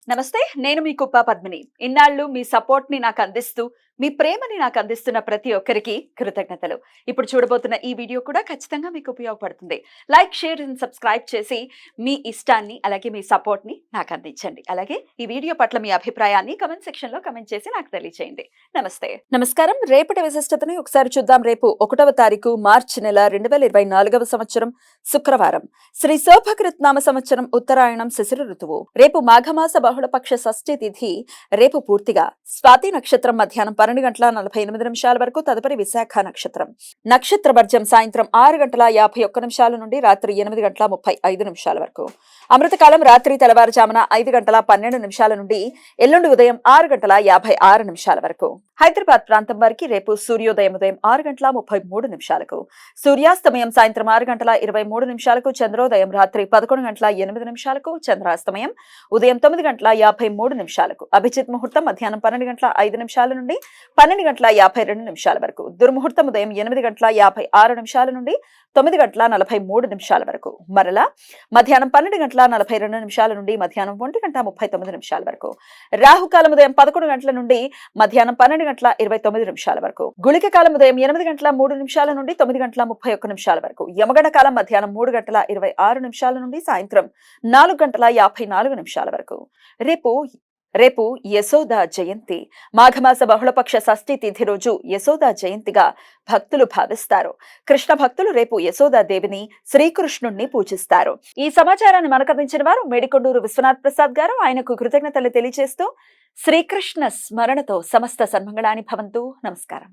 నమస్తే, నేను మీ కుప్ప పద్మిని. ఇన్నాళ్ళు మీ సపోర్ట్ ని నాకు అందిస్తూ, మీ ప్రేమని నాకు అందిస్తున్న ప్రతి ఒక్కరికి కృతజ్ఞతలు. ఇప్పుడు చూడబోతున్న ఈ వీడియో కూడా ఖచ్చితంగా మీకు ఉపయోగపడుతుంది. లైక్, షేర్ అండ్ సబ్స్క్రైబ్ చేసి మీ ఇష్టాన్ని అలాగే మీ సపోర్ట్ ని నాకు అందించండి. అలాగే ఈ వీడియో పట్ల మీ అభిప్రాయాన్ని కమెంట్ సెక్షన్ లో కమెంట్ చేసి నాకు తెలియజేయండి. నమస్తే, నమస్కారం. రేపటి విశిష్టతని ఒకసారి చూద్దాం. రేపు 1వ తారీఖు మార్చి నెల 2024వ సంవత్సరం శుక్రవారం. శ్రీ శోభకృత్ నామ సంవత్సరం ఉత్తరాయణం శిశిర ఋతువు. రేపు మాఘమాస బహుళపక్ష షష్ఠి తిథి. రేపు పూర్తిగా స్వాతి నక్షత్రం మధ్యాహ్నం 12:48 వరకు, తదుపరి విశాఖ నక్షత్రం. నక్షత్ర వర్జం సాయంత్రం 6:51 నుండి రాత్రి 8:35 వరకు. అమృతకాలం రాత్రి తెల్లవారుజామున 5:12 నుండి ఎల్లుండి ఉదయం 6:56 వరకు. హైదరాబాద్ ప్రాంతం వారికి రేపు సూర్యోదయం ఉదయం 6:33, సూర్యాస్తమయం సాయంత్రం 6:23, చంద్రోదయం రాత్రి 11:08, చంద్రాస్తమయం ఉదయం 9:53. అభిజిత్ ముహూర్తం మధ్యాహ్నం 12:05 నుండి 12:52 వరకు. దుర్ముహూర్తం ఉదయం 8:56 నుండి 9:43 వరకు. మరలా మధ్యాహ్నం 12:42 నుండి మధ్యాహ్నం 1:39 వరకు. రాహుకాలం ఉదయం 11 గంటల నుండి మధ్యాహ్నం 12:29 వరకు. గుళిక కాలం ఉదయం 8:03 నుండి 9:31 వరకు. యమగండ కాలం మధ్యాహ్నం 3:26 నుండి సాయంత్రం 4:54 వరకు. రేపు యశోద జయంతి. మాఘమాస బహుళపక్ష షష్ఠి తిథి రోజు యశోద జయంతిగా భక్తులు భావిస్తారు. కృష్ణ భక్తులు రేపు యశోదా దేవిని, శ్రీకృష్ణుణ్ణి పూజిస్తారు. ఈ సమాచారాన్ని మనకందించిన వారు మేడికొండూరు విశ్వనాథ్ ప్రసాద్ గారు. ఆయనకు కృతజ్ఞతలు తెలియజేస్తూ శ్రీకృష్ణ స్మరణతో సమస్త సన్మంగళాని భవంతు. నమస్కారం.